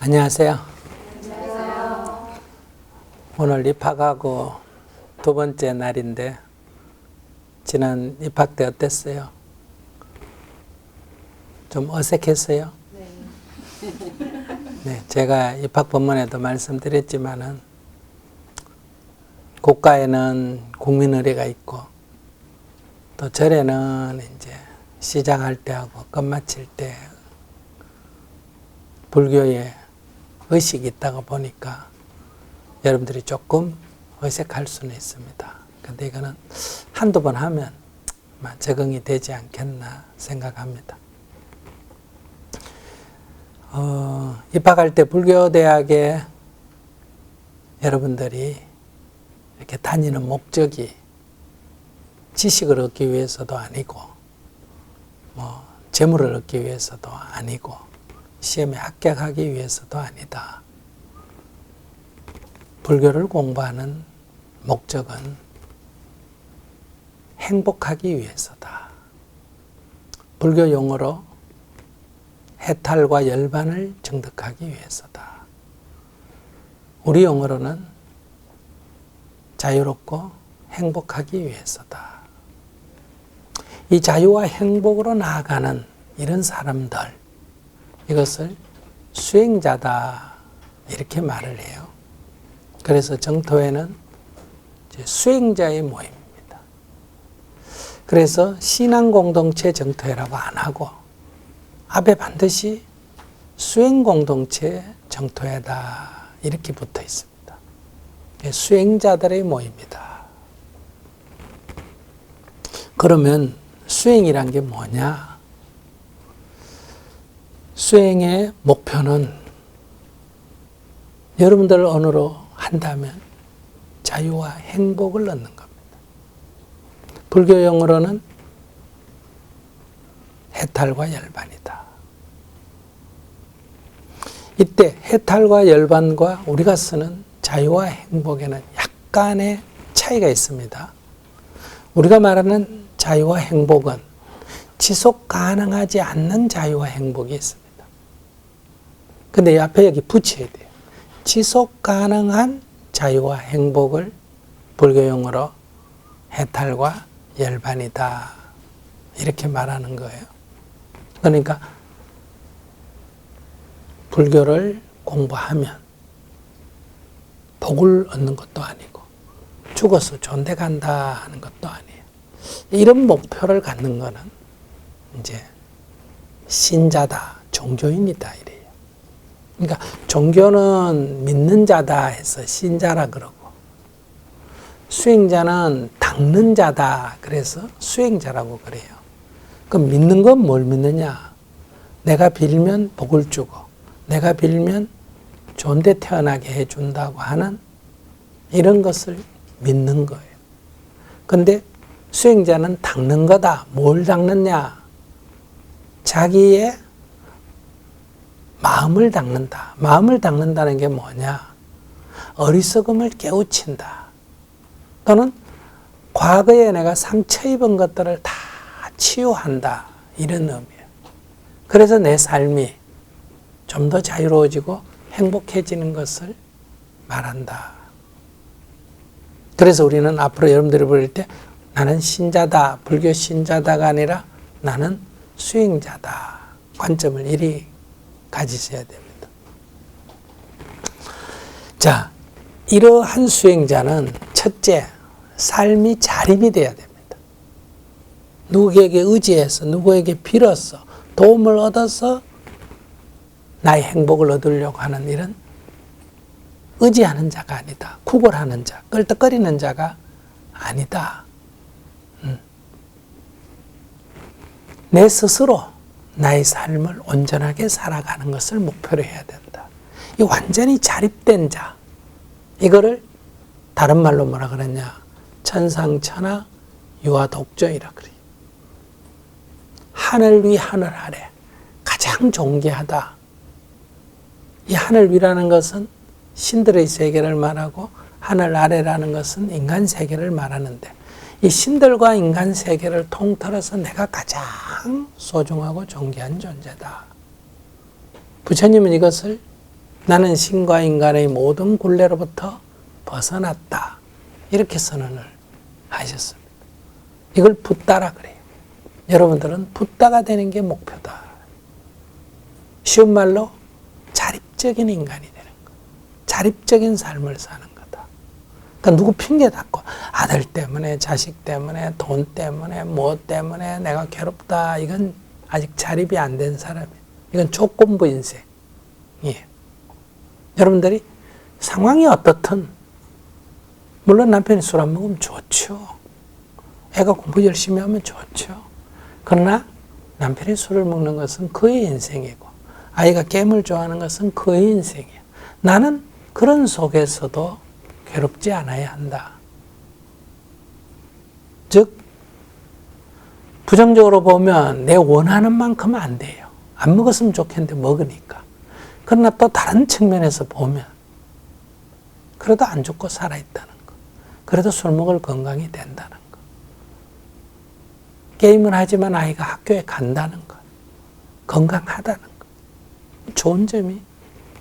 안녕하세요. 오늘 입학하고 두 번째 날인데 지난 입학 때 어땠어요? 좀 어색했어요? 네, 제가 입학 본문에도 말씀드렸지만은 국가에는 국민의례가 있고 또 절에는 이제 시작할 때 하고 끝마칠 때 불교의 의식이 있다가 보니까 여러분들이 조금 어색할 수는 있습니다. 근데 이거는 한두 번 하면 적응이 되지 않겠나 생각합니다. 입학할 때 불교대학에 여러분들이 이렇게 다니는 목적이 지식을 얻기 위해서도 아니고 재물을 얻기 위해서도 아니고 시험에 합격하기 위해서도 아니다. 불교를 공부하는 목적은 행복하기 위해서다. 불교 용어로 해탈과 열반을 정득하기 위해서다. 우리 용어로는 자유롭고 행복하기 위해서다. 이 자유와 행복으로 나아가는 이런 사람들, 이것을 수행자다 이렇게 말을 해요. 그래서 정토회는 수행자의 모임입니다. 그래서 신앙공동체 정토회라고 안 하고 앞에 반드시 수행공동체 정토회다 이렇게 붙어 있습니다. 수행자들의 모임이다. 그러면 수행이란 게 뭐냐? 수행의 목표는 여러분들 언어로 한다면 자유와 행복을 얻는 겁니다. 불교 용어로는 해탈과 열반이다. 이때 해탈과 열반과 우리가 쓰는 자유와 행복에는 약간의 차이가 있습니다. 우리가 말하는 자유와 행복은 지속 가능하지 않는 자유와 행복이 있습니다. 근데 이 앞에 여기 붙여야 돼요. 지속 가능한 자유와 행복을 불교 용어로 해탈과 열반이다. 이렇게 말하는 거예요. 그러니까 불교를 공부하면 복을 얻는 것도 아니고 죽어서 존대 간다 하는 것도 아니에요. 이런 목표를 갖는 거는 이제 신자다, 종교인이다 이래요. 그러니까 종교는 믿는 자다 해서 신자라 그러고 수행자는 닦는 자다 그래서 수행자라고 그래요. 그럼 믿는 건 뭘 믿느냐? 내가 빌면 복을 주고 내가 빌면 좋은 데 태어나게 해준다고 하는 이런 것을 믿는 거예요. 근데 수행자는 닦는 거다. 뭘 닦느냐? 자기의 마음을 닦는다. 마음을 닦는다는 게 뭐냐? 어리석음을 깨우친다. 또는 과거에 내가 상처 입은 것들을 다 치유한다. 이런 의미예요. 그래서 내 삶이 좀 더 자유로워지고 행복해지는 것을 말한다. 그래서 우리는 앞으로 여러분들이 부를 때 나는 신자다, 불교 신자다가 아니라 나는 수행자다. 관점을 이리 가지셔야 됩니다. 자, 이러한 수행자는 첫째, 삶이 자립이 돼야 됩니다. 누구에게 의지해서, 누구에게 빌어서, 도움을 얻어서 나의 행복을 얻으려고 하는 이런 의지하는 자가 아니다. 구걸하는 자, 끌떡거리는 자가 아니다. 내 스스로 나의 삶을 온전하게 살아가는 것을 목표로 해야 된다. 이 완전히 자립된 자, 이거를 다른 말로 뭐라 그러냐? 천상천하 유아독존이라 그래요. 하늘 위 하늘 아래 가장 존귀하다. 이 하늘 위라는 것은 신들의 세계를 말하고 하늘 아래라는 것은 인간 세계를 말하는데 이 신들과 인간 세계를 통틀어서 내가 가장 소중하고 존귀한 존재다. 부처님은 이것을 나는 신과 인간의 모든 굴레로부터 벗어났다. 이렇게 선언을 하셨습니다. 이걸 붓다라 그래요. 여러분들은 붓다가 되는 게 목표다. 쉬운 말로 자립적인 인간이 되는 거. 자립적인 삶을 사는 거다. 그러니까 누구 핑계 닫고 아들 때문에, 자식 때문에, 돈 때문에, 뭐 때문에 내가 괴롭다. 이건 아직 자립이 안 된 사람이에요. 이건 조건부 인생. 예. 여러분들이 상황이 어떻든 물론 남편이 술 안 먹으면 좋죠. 애가 공부 열심히 하면 좋죠. 그러나 남편이 술을 먹는 것은 그의 인생이고 아이가 게임을 좋아하는 것은 그의 인생이에요. 나는 그런 속에서도 괴롭지 않아야 한다. 즉 부정적으로 보면 내 원하는 만큼 안 돼요. 안 먹었으면 좋겠는데 먹으니까. 그러나 또 다른 측면에서 보면 그래도 안 죽고 살아있다는 거. 그래도 술 먹을 건강이 된다는 거. 게임을 하지만 아이가 학교에 간다는 것. 건강하다는 것. 좋은 점이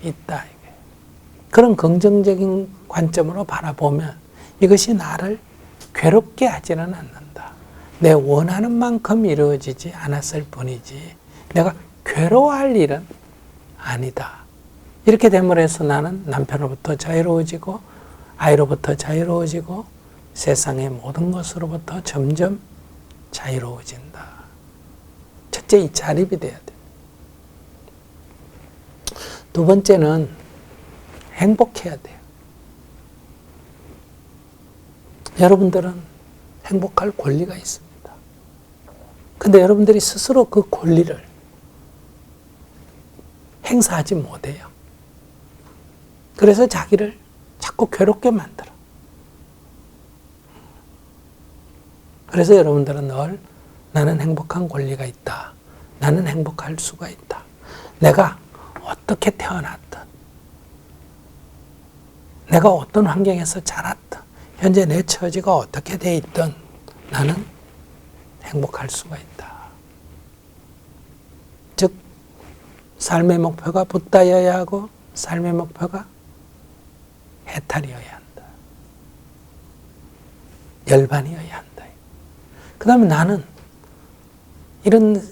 있다. 이게. 그런 긍정적인 관점으로 바라보면 이것이 나를 괴롭게 하지는 않는다. 내 원하는 만큼 이루어지지 않았을 뿐이지 내가 괴로워할 일은 아니다. 이렇게 됨으로 해서 나는 남편으로부터 자유로워지고 아이로부터 자유로워지고 세상의 모든 것으로부터 점점 자유로워진다. 첫째, 이 자립이 돼야 돼. 두 번째는 행복해야 돼요. 여러분들은 행복할 권리가 있습니다. 근데 여러분들이 스스로 그 권리를 행사하지 못해요. 그래서 자기를 자꾸 괴롭게 만들어. 그래서 여러분들은 늘 나는 행복한 권리가 있다. 나는 행복할 수가 있다. 내가 어떻게 태어났든 내가 어떤 환경에서 자랐든 현재 내 처지가 어떻게 돼 있든 나는 행복할 수가 있다. 즉 삶의 목표가 붓다여야 하고 삶의 목표가 해탈이어야 한다. 열반이어야 한다. 그 다음에 나는 이런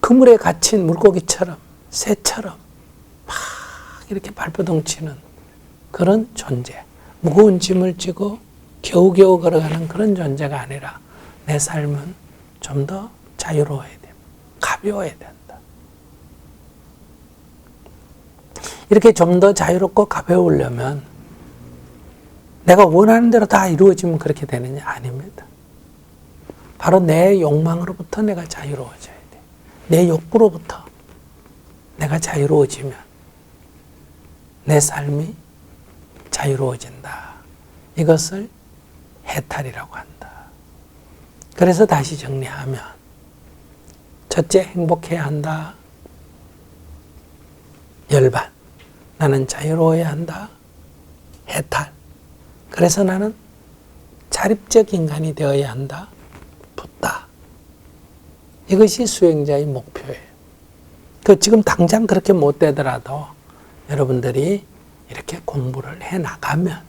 그물에 갇힌 물고기처럼 새처럼 막 이렇게 발버둥치는 그런 존재, 무거운 짐을 지고 겨우겨우 걸어가는 그런 존재가 아니라 내 삶은 좀 더 자유로워야 돼. 가벼워야 된다. 이렇게 좀 더 자유롭고 가벼우려면 내가 원하는 대로 다 이루어지면 그렇게 되느냐? 아닙니다. 바로 내 욕망으로부터 내가 자유로워져야 돼. 내 욕구로부터 내가 자유로워지면 내 삶이 자유로워진다. 이것을 해탈이라고 한다. 그래서 다시 정리하면 첫째, 행복해야 한다. 열반. 나는 자유로워야 한다. 해탈. 그래서 나는 자립적 인간이 되어야 한다. 붙다. 이것이 수행자의 목표예요. 지금 당장 그렇게 못 되더라도 여러분들이 이렇게 공부를 해 나가면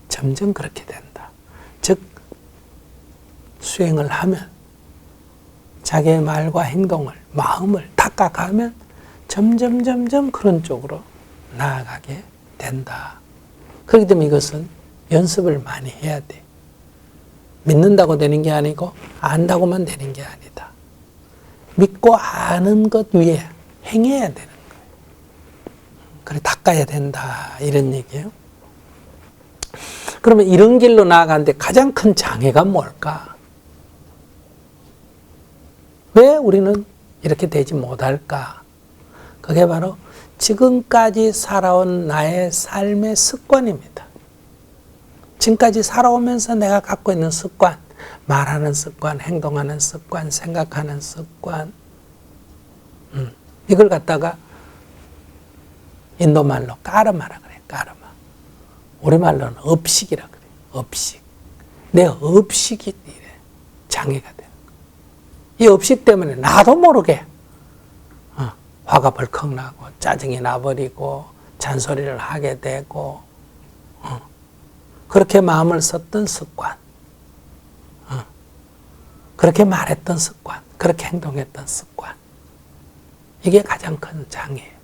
점점 그렇게 된다. 즉 수행을 하면 자기의 말과 행동을, 마음을 닦아가면 점점 그런 쪽으로 나아가게 된다. 그렇기 때문에 이것은 연습을 많이 해야 돼. 믿는다고 되는 게 아니고 안다고만 되는 게 아니다. 믿고 아는 것 위에 행해야 되는 거예요. 그래 닦아야 된다. 이런 얘기예요. 그러면 이런 길로 나아가는데 가장 큰 장애가 뭘까? 왜 우리는 이렇게 되지 못할까? 그게 바로 지금까지 살아온 나의 삶의 습관입니다. 지금까지 살아오면서 내가 갖고 있는 습관, 말하는 습관, 행동하는 습관, 생각하는 습관, 이걸 갖다가 인도말로 까르마라 그래, 까르마. 우리말로는 업식이라 그래, 업식. 내 업식이 장애가 되는 거야. 이 업식 때문에 나도 모르게 화가 벌컥 나고 짜증이 나버리고 잔소리를 하게 되고, 그렇게 마음을 썼던 습관, 그렇게 말했던 습관, 그렇게 행동했던 습관, 이게 가장 큰 장애예요.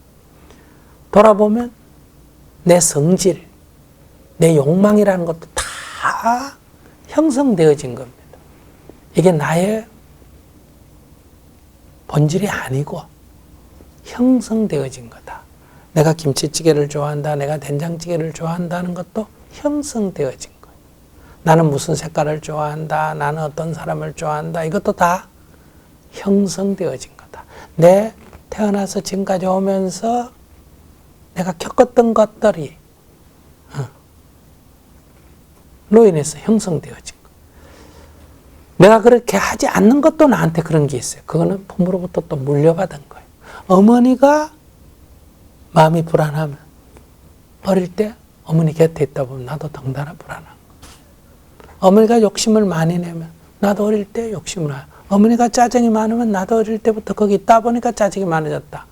돌아보면 내 성질, 내 욕망이라는 것도 다 형성되어진 겁니다. 이게 나의 본질이 아니고 형성되어진 거다. 내가 김치찌개를 좋아한다, 내가 된장찌개를 좋아한다는 것도 형성되어진 거예요. 나는 무슨 색깔을 좋아한다, 나는 어떤 사람을 좋아한다, 이것도 다 형성되어진 거다. 내 태어나서 지금까지 오면서 내가 겪었던 것들이 로 인해서 형성되어진 거예요. 내가 그렇게 하지 않는 것도 나한테 그런 게 있어요. 그거는 부모로부터 또 물려받은 거예요. 어머니가 마음이 불안하면 어릴 때 어머니 곁에 있다 보면 나도 덩달아 불안한 거예요. 어머니가 욕심을 많이 내면 나도 어릴 때 욕심을 해요. 어머니가 짜증이 많으면 나도 어릴 때부터 거기 있다 보니까 짜증이 많아졌다.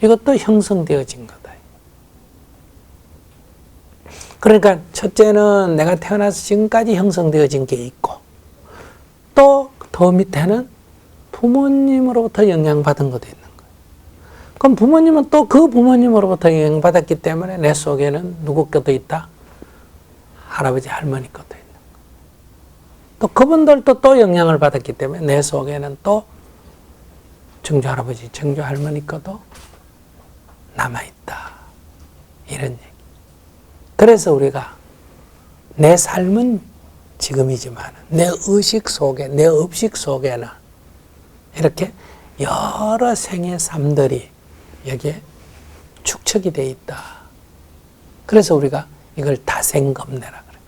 이것도 형성되어진 거다. 그러니까 첫째는 내가 태어나서 지금까지 형성되어진 게 있고, 또 더 밑에는 부모님으로부터 영향받은 것도 있는 거예요. 그럼 부모님은 또 그 부모님으로부터 영향받았기 때문에 내 속에는 누구 것도 있다? 할아버지, 할머니 것도 있는 거예요. 또 그분들도 또 영향을 받았기 때문에 내 속에는 또 증조 할아버지, 증조 할머니 것도 남아있다. 이런 얘기. 그래서 우리가 내 삶은 지금이지만 내 의식 속에, 내 업식 속에는 이렇게 여러 생의 삶들이 여기에 축적이 되어 있다. 그래서 우리가 이걸 다생겁내라 그래요.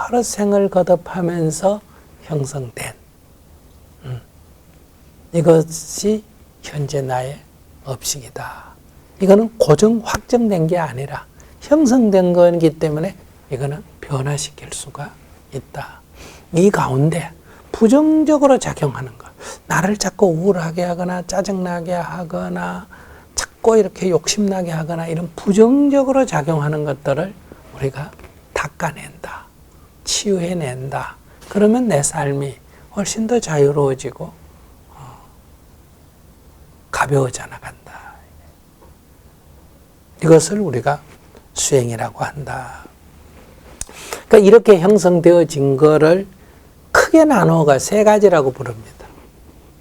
여러 생을 거듭하면서 형성된 이것이 현재 나의 업식이다. 이거는 고정 확정된 게 아니라 형성된 거기 때문에 이거는 변화시킬 수가 있다. 이 가운데 부정적으로 작용하는 것, 나를 자꾸 우울하게 하거나 짜증나게 하거나 자꾸 이렇게 욕심나게 하거나 이런 부정적으로 작용하는 것들을 우리가 닦아낸다, 치유해낸다. 그러면 내 삶이 훨씬 더 자유로워지고 가벼워져 나간다. 이것을 우리가 수행이라고 한다. 그러니까 이렇게 형성되어진 거를 크게 나누어가 세 가지라고 부릅니다.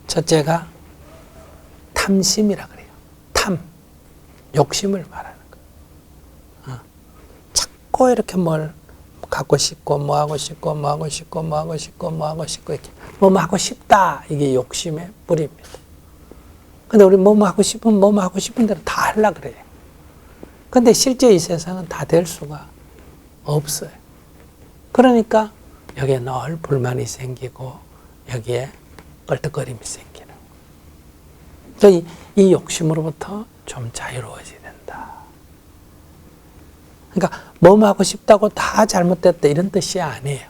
첫째가 탐심이라 그래요. 탐, 욕심을 말하는 거예요. 자꾸 이렇게 뭘 갖고 싶고, 뭐 하고 싶고, 뭐 하고 싶고, 뭐 하고 싶고, 뭐 하고 싶고, 이렇게 뭐 하고 싶다. 이게 욕심의 뿌리입니다. 근데 우리 뭐 하고 싶으면 뭐 하고 싶은 대로 다 하려고 그래요. 근데 실제 이 세상은 다 될 수가 없어요. 그러니까 여기에 늘 불만이 생기고 여기에 껄떡거림이 생기는. 그러니까 이 욕심으로부터 좀 자유로워져야 된다. 그러니까 뭐 하고 싶다고 다 잘못됐다 이런 뜻이 아니에요.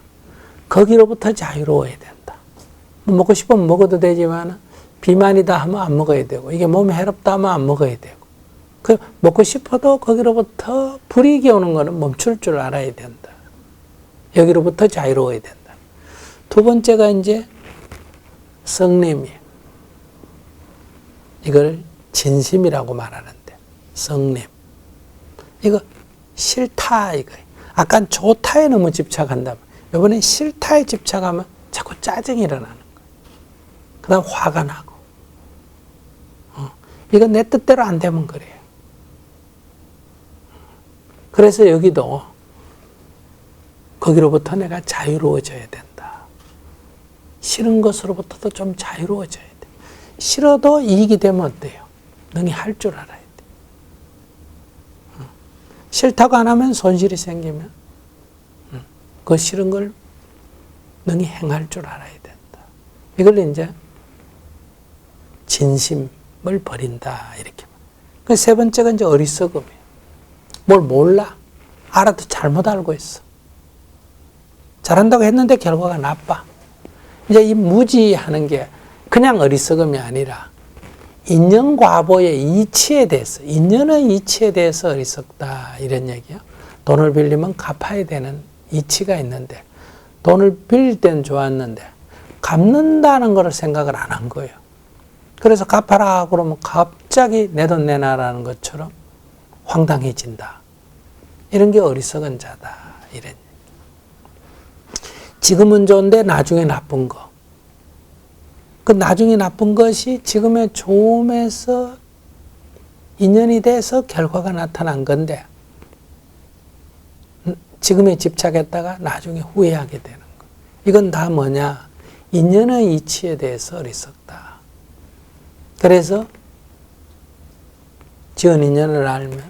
거기로부터 자유로워야 된다. 뭐 먹고 싶으면 먹어도 되지만 비만이다 하면 안 먹어야 되고 이게 몸에 해롭다 하면 안 먹어야 되고 그 먹고 싶어도 거기로부터 불이익이 오는 거는 멈출 줄 알아야 된다. 여기로부터 자유로워야 된다. 두 번째가 이제 성냄이에요. 이걸 진심이라고 말하는데 성냄. 이거 싫다 이거예요. 아까 좋다에 너무 집착한다면 이번엔 싫다에 집착하면 자꾸 짜증이 일어나는 거예요. 그 다음 화가 나고 이거 내 뜻대로 안 되면 그래요. 그래서 여기도 거기로부터 내가 자유로워져야 된다. 싫은 것으로부터도 좀 자유로워져야 돼. 싫어도 이익이 되면 어때요? 능히 할 줄 알아야 돼. 싫다고 안 하면 손실이 생기면 그 싫은 걸 능히 행할 줄 알아야 된다. 이걸 이제 진심을 버린다 이렇게. 그 세 번째가 이제 어리석음이에요. 뭘 몰라. 알아도 잘못 알고 있어. 잘한다고 했는데 결과가 나빠. 이제 이 무지하는 게 그냥 어리석음이 아니라 인연과보의 이치에 대해서, 인연의 이치에 대해서 어리석다 이런 얘기요. 돈을 빌리면 갚아야 되는 이치가 있는데 돈을 빌릴 때는 좋았는데 갚는다는 걸 생각을 안 한 거예요. 그래서 갚아라 그러면 갑자기 내 돈 내놔라는 것처럼 황당해진다. 이런 게 어리석은 자다. 이런 얘기. 지금은 좋은데 나중에 나쁜 거. 그 나중에 나쁜 것이 지금의 좋음에서 인연이 돼서 결과가 나타난 건데 지금에 집착했다가 나중에 후회하게 되는 거. 이건 다 뭐냐? 인연의 이치에 대해서 어리석다. 그래서 지은 인연을 알면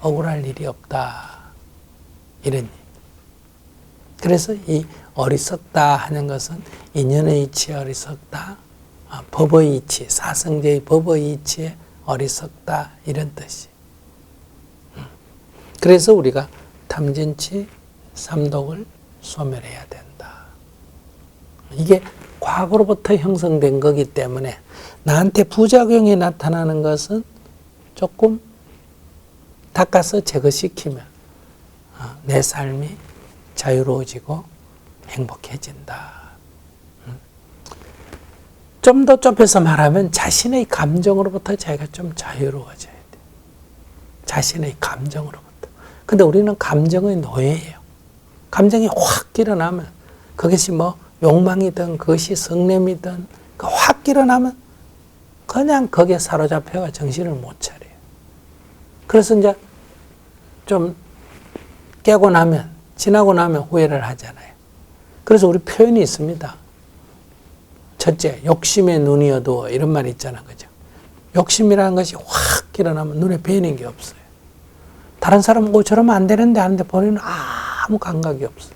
억울할 일이 없다. 이런 얘기. 그래서 이 어리석다 하는 것은 인연의 이치에 어리석다, 법의 이치, 사성제의 법의 이치에 어리석다 이런 뜻이. 그래서 우리가 탐진치, 삼독을 소멸해야 된다. 이게 과거로부터 형성된 거기 때문에 나한테 부작용이 나타나는 것은 조금 닦아서 제거시키면 내 삶이 자유로워지고 행복해진다. 좀 더 좁혀서 말하면 자신의 감정으로부터 자기가 좀 자유로워져야 돼. 자신의 감정으로부터. 근데 우리는 감정의 노예예요. 감정이 확 일어나면 그것이 뭐 욕망이든 그것이 성냄이든 확 일어나면 그냥 거기에 사로잡혀가 정신을 못 차려요. 그래서 이제 좀 깨고 나면 지나고 나면 후회를 하잖아요. 그래서 우리 표현이 있습니다. 첫째, 욕심에 눈이 어두워 이런 말이 있잖아, 그죠? 욕심이라는 것이 확 일어나면 눈에 뵈는 게 없어요. 다른 사람은 저러면 안 되는데 하는데 본인은 아무 감각이 없어요.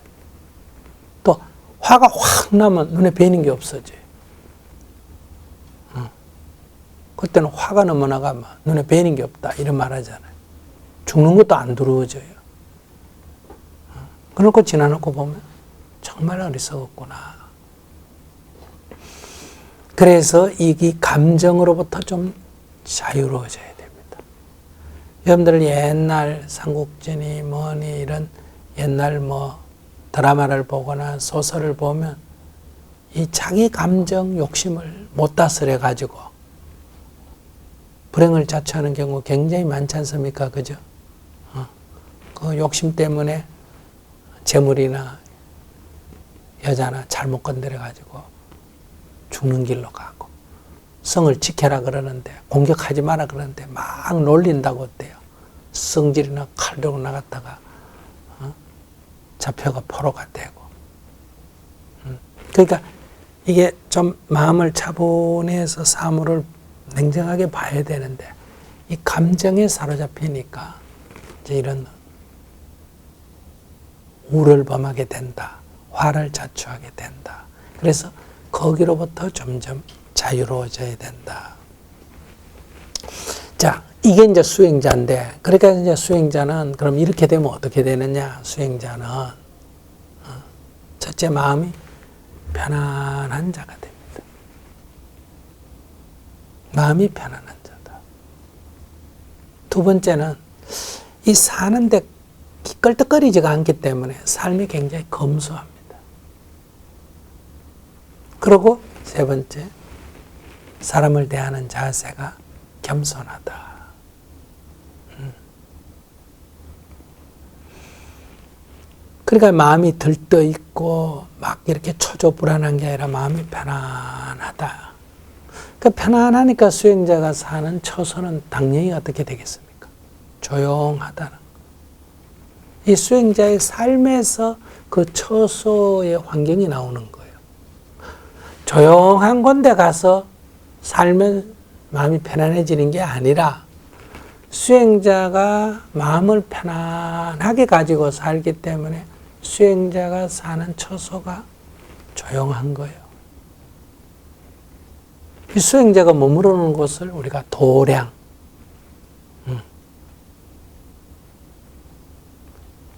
또 화가 확 나면 눈에 뵈는 게 없어져요. 그때는 화가 넘어나가면 눈에 뵈는 게 없다 이런 말 하잖아요. 죽는 것도 안 두려워져요. 그러고 지나놓고 보면 정말 어리석었구나. 그래서 이 감정으로부터 좀 자유로워져야 됩니다. 여러분들 옛날 삼국지니 뭐니 이런 옛날 뭐 드라마를 보거나 소설을 보면 이 자기 감정 욕심을 못 다스려 가지고 불행을 자초하는 경우 굉장히 많지 않습니까? 그죠? 그 욕심 때문에 재물이나 여자나 잘못 건드려 가지고 죽는 길로 가고 성을 지켜라 그러는데 공격하지 마라 그러는데 막 놀린다고 어때요? 성질이나 칼 들고 나갔다가 잡혀가 포로가 되고. 그러니까 이게 좀 마음을 차분해서 사물을 냉정하게 봐야 되는데 이 감정에 사로잡히니까 이제 이런 우를 범하게 된다. 화를 자초하게 된다. 그래서 거기로부터 점점 자유로워져야 된다. 자, 이게 이제 수행자인데, 그러니까 이제 수행자는 그럼 이렇게 되면 어떻게 되느냐? 수행자는 첫째 마음이 편안한 자가 됩니다. 마음이 편안한 자다. 두 번째는 이 사는데 껄떡거리지가 않기 때문에 삶이 굉장히 검소합니다. 그리고 세 번째, 사람을 대하는 자세가 겸손하다. 그러니까 마음이 들떠 있고 막 이렇게 초조불안한 게 아니라 마음이 편안하다. 그러니까 편안하니까 수행자가 사는 처소는 당연히 어떻게 되겠습니까? 조용하다는 거. 이 수행자의 삶에서 그 처소의 환경이 나오는 거예요. 조용한 곳에 가서 살면 마음이 편안해지는 게 아니라 수행자가 마음을 편안하게 가지고 살기 때문에 수행자가 사는 처소가 조용한 거예요. 이 수행자가 머무르는 곳을 우리가 도량,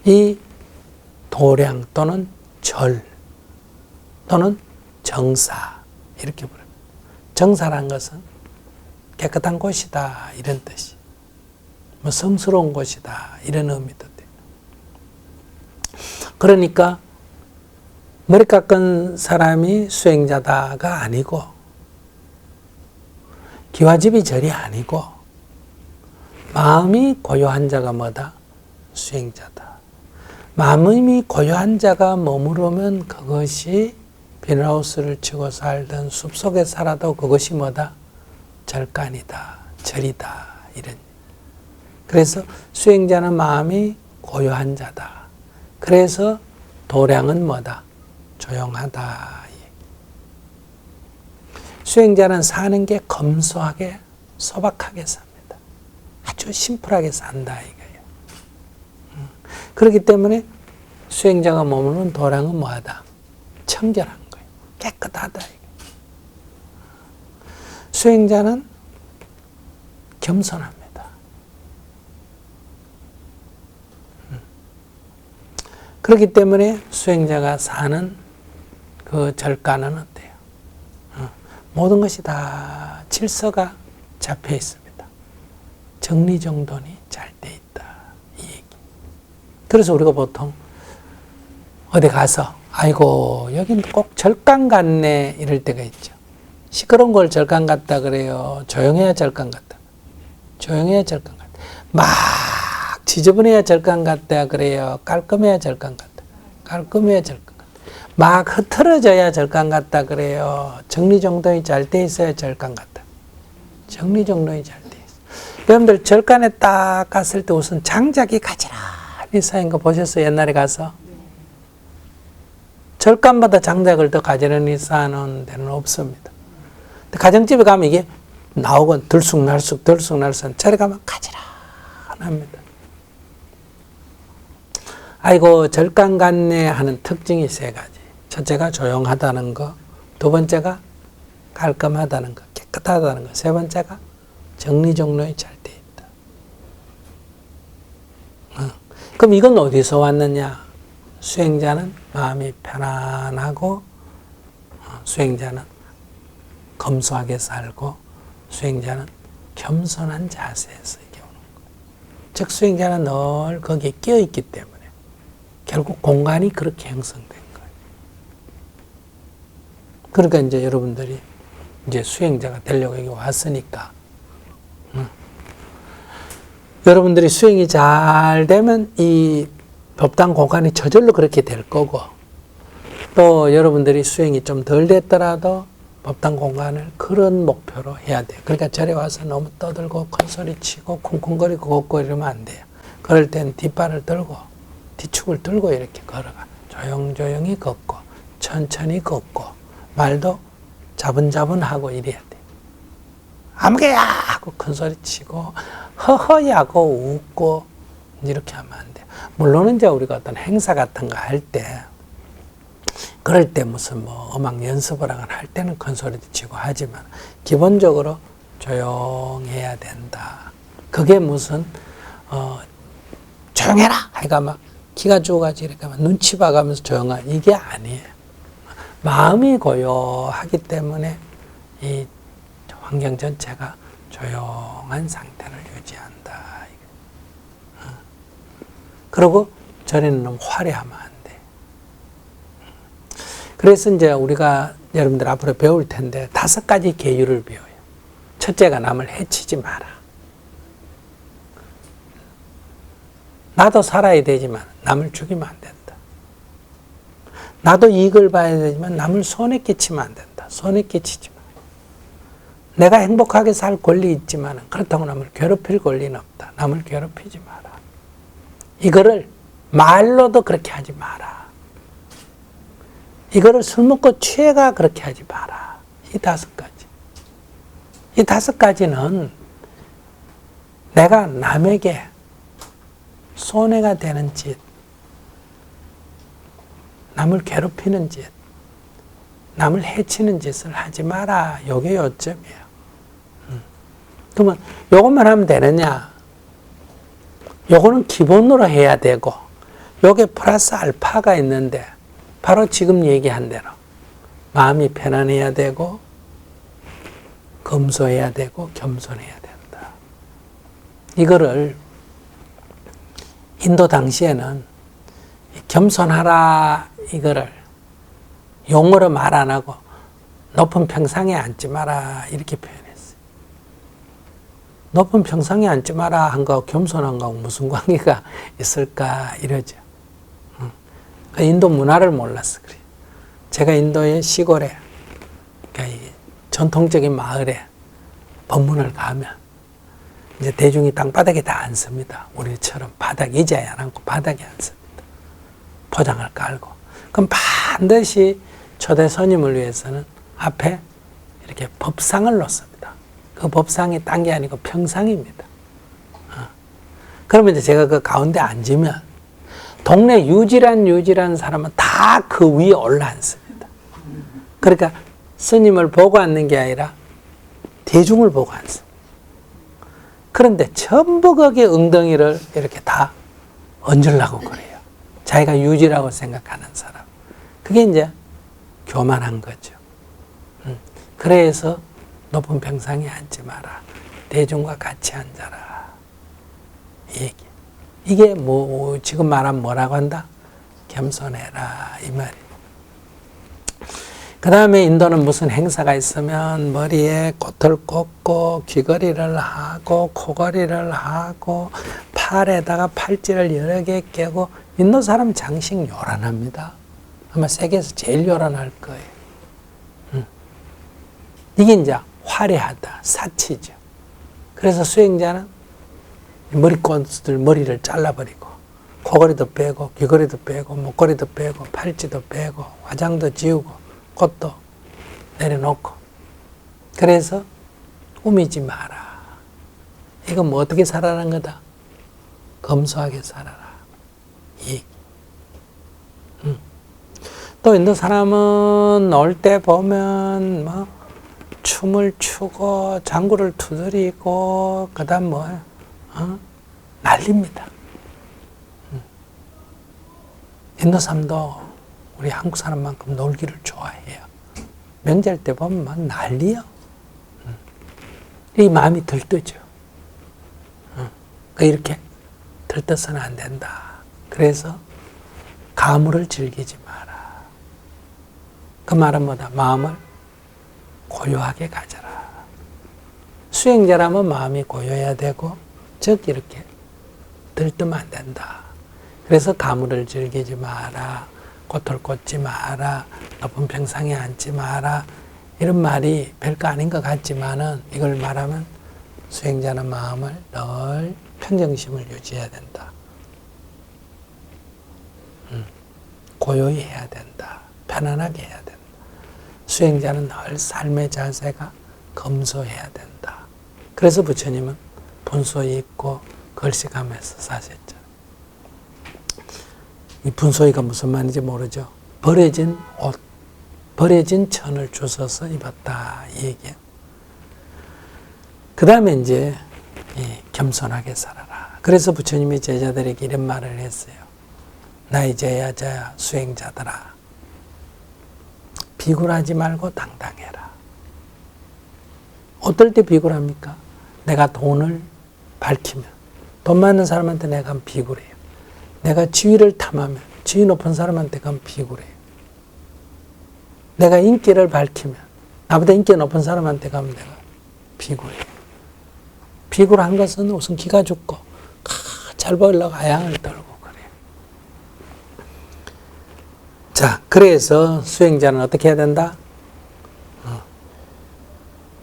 이 도량 또는 절 또는 정사 이렇게 부릅니다. 정사란 것은 깨끗한 곳이다 이런 뜻이. 뭐 성스러운 곳이다 이런 의미도 돼. 그러니까 머리 깎은 사람이 수행자다가 아니고 기와집이 절이 아니고 마음이 고요한 자가 뭐다? 수행자다. 마음이 고요한 자가 머무르면 그것이 비닐하우스를 치고 살던 숲속에 살아도 그것이 뭐다? 절간이다. 절이다. 이런. 그래서 수행자는 마음이 고요한 자다. 그래서 도량은 뭐다? 조용하다. 수행자는 사는 게 검소하게 소박하게 삽니다. 아주 심플하게 산다 이거예요. 그렇기 때문에 수행자가 머무는 도량은 뭐하다? 청결한 거예요. 깨끗하다. 수행자는 겸손합니다. 그렇기 때문에 수행자가 사는 그 절간은 어때요? 모든 것이 다 질서가 잡혀 있습니다. 정리정돈이 잘 돼 있다. 이 얘기. 그래서 우리가 보통 어디 가서 아이고 여긴 꼭 절간 같네 이럴 때가 있죠. 시끄러운 걸 절간 같다 그래요. 조용해야 절간 같다. 조용해야 절간 같다. 막 지저분해야 절간 같다 그래요. 깔끔해야 절간 같다. 깔끔해야 절간 같다. 막 흐트러져야 절간 같다 그래요. 정리정돈이 잘 돼 있어야 절간 같다. 정리정돈이 잘 돼 있어. 여러분들 절간에 딱 갔을 때 우선 장작이 가지런히 쌓인 거 보셨어요? 옛날에 가서? 절간보다 장작을 더 가지런히 쌓아놓은 데는 없습니다. 가정집에 가면 이게 나오건 들쑥날쑥 저리 가면 가지런합니다. 아이고 절간 같네 하는 특징이 세 가지. 첫째가 조용하다는 거, 두 번째가 깔끔하다는 거, 깨끗하다는 거, 세 번째가 정리정돈이 잘 돼 있다. 그럼 이건 어디서 왔느냐? 수행자는 마음이 편안하고 수행자는 검소하게 살고 수행자는 겸손한 자세에서 이게 오는 거예요. 즉 수행자는 늘 거기에 끼어 있기 때문에 결국 공간이 그렇게 형성된 거예요. 그러니까 이제 여러분들이 이제 수행자가 되려고 여기 왔으니까 여러분들이 수행이 잘 되면 이 법당 공간이 저절로 그렇게 될 거고 또 여러분들이 수행이 좀 덜 됐더라도 법당 공간을 그런 목표로 해야 돼요. 그러니까 절에 와서 너무 떠들고 큰소리 치고 쿵쿵거리고 걷고 이러면 안 돼요. 그럴 땐 뒷발을 들고 뒤축을 들고 이렇게 걸어가. 조용조용히 걷고 천천히 걷고 말도 자분자분하고 이래야 돼요. 아무개야 하고 큰소리 치고 허허야 하고 웃고 이렇게 하면 안 돼요. 물론 이제 우리가 어떤 행사 같은 거 할 때 그럴 때 무슨 뭐 음악 연습을 하거나 할 때는 큰 소리도 치고 하지만 기본적으로 조용해야 된다. 그게 무슨 조용해라 하니까 막 기가 죽어가지고 이렇게 막 눈치 봐가면서 조용한 이게 아니에요. 마음이 고요하기 때문에 이 환경 전체가 조용한 상태를 유지한다. 그리고 절에는 너무 화려하면 안 돼. 그래서 이제 우리가 여러분들 앞으로 배울 텐데 5가지 계율을 배워요. 첫째가 남을 해치지 마라. 나도 살아야 되지만 남을 죽이면 안 된다. 나도 이익을 봐야 되지만 남을 손해 끼치면 안 된다. 손해 끼치지 마. 내가 행복하게 살 권리 있지만 그렇다고 남을 괴롭힐 권리는 없다. 남을 괴롭히지 마라. 이거를 말로도 그렇게 하지 마라. 이거를 술 먹고 취해가 그렇게 하지 마라. 이 5가지. 이 5가지는 내가 남에게 손해가 되는 짓, 남을 괴롭히는 짓, 남을 해치는 짓을 하지 마라. 요게 요점이에요. 그러면 요것만 하면 되느냐? 요거는 기본으로 해야 되고 요게 플러스 알파가 있는데 바로 지금 얘기한 대로 마음이 편안해야 되고 검소해야 되고 겸손해야 된다. 이거를 인도 당시에는 겸손하라 이거를 용어로 말 안 하고 높은 평상에 앉지 마라 이렇게 표현했어요. 높은 평상에 앉지 마라 한 거하고 겸손한 거하고 무슨 관계가 있을까 이러죠. 인도 문화를 몰라서 그래요. 제가 인도의 시골에 그러니까 이 전통적인 마을에 법문을 가면 이제 대중이 땅바닥에 다 앉습니다. 우리처럼 바닥 의자에 안 앉고 바닥에 앉습니다. 포장을 깔고. 그럼 반드시 초대 손님을 위해서는 앞에 이렇게 법상을 놓습니다. 그 법상이 딴 게 아니고 평상입니다. 그러면 이제 제가 그 가운데 앉으면 동네 유질한 사람은 다 그 위에 올라앉습니다. 그러니까 스님을 보고 앉는 게 아니라 대중을 보고 앉습니다. 그런데 전부 거기에 엉덩이를 이렇게 다 얹으려고 그래요. 자기가 유지라고 생각하는 사람. 그게 이제 교만한 거죠. 그래서 높은 평상에 앉지 마라. 대중과 같이 앉아라. 이 얘기. 이게 뭐 지금 말하면 뭐라고 한다? 겸손해라 이 말이에요. 그 다음에 인도는 무슨 행사가 있으면 머리에 꽃을 꽂고 귀걸이를 하고 코걸이를 하고 팔에다가 팔찌를 여러 개 끼고 인도 사람 장식 요란합니다. 아마 세계에서 제일 요란할 거예요. 이게 이제 화려하다, 사치죠. 그래서 수행자는 머리꽃을 머리를 잘라버리고 코걸이도 빼고 귀걸이도 빼고 목걸이도 빼고 팔찌도 빼고 화장도 지우고 꽃도 내려놓고 그래서 꾸미지 마라. 이건 뭐 어떻게 살아라는 거다? 검소하게 살아라. 이 얘기. 또 인도 사람은 놀 때 보면 뭐 춤을 추고 장구를 두드리고 그다음 뭐예요? 난립니다. 인도 사람도 우리 한국 사람만큼 놀기를 좋아해요. 명절 때 보면 막 난리요. 이 마음이 들뜨죠. 이렇게 들떠서는 안 된다. 그래서 가물을 즐기지 마라. 그 말은 뭐다? 마음을 고요하게 가져라. 수행자라면 마음이 고요해야 되고 즉 이렇게 들뜨면 안 된다. 그래서 가물을 즐기지 마라. 꽃을 꽂지 마라. 높은 평상에 앉지 마라. 이런 말이 별거 아닌 것 같지만은 이걸 말하면 수행자는 마음을 늘 평정심을 유지해야 된다. 고요히 해야 된다. 편안하게 해야 된다. 수행자는 늘 삶의 자세가 검소해야 된다. 그래서 부처님은 분소에 있고 걸식하면서 사셨죠. 이 분소이가 무슨 말인지 모르죠. 버려진 옷, 버려진 천을 주워서 입었다 이 얘기예요. 그 다음에 이제 겸손하게 살아라. 그래서 부처님이 제자들에게 이런 말을 했어요. 나의 제자야 수행자들아 비굴하지 말고 당당해라. 어떨 때 비굴합니까? 내가 돈을 밝히면 돈 많은 사람한테 내가 가면 비굴해요. 내가 지위를 탐하면 지위 높은 사람한테 가면 비굴해요. 내가 인기를 밝히면 나보다 인기 높은 사람한테 가면 내가 비굴해요. 비굴한 것은 우선 기가 죽고 잘 보이려고 아양을 떨고 그래요. 자, 그래서 수행자는 어떻게 해야 된다?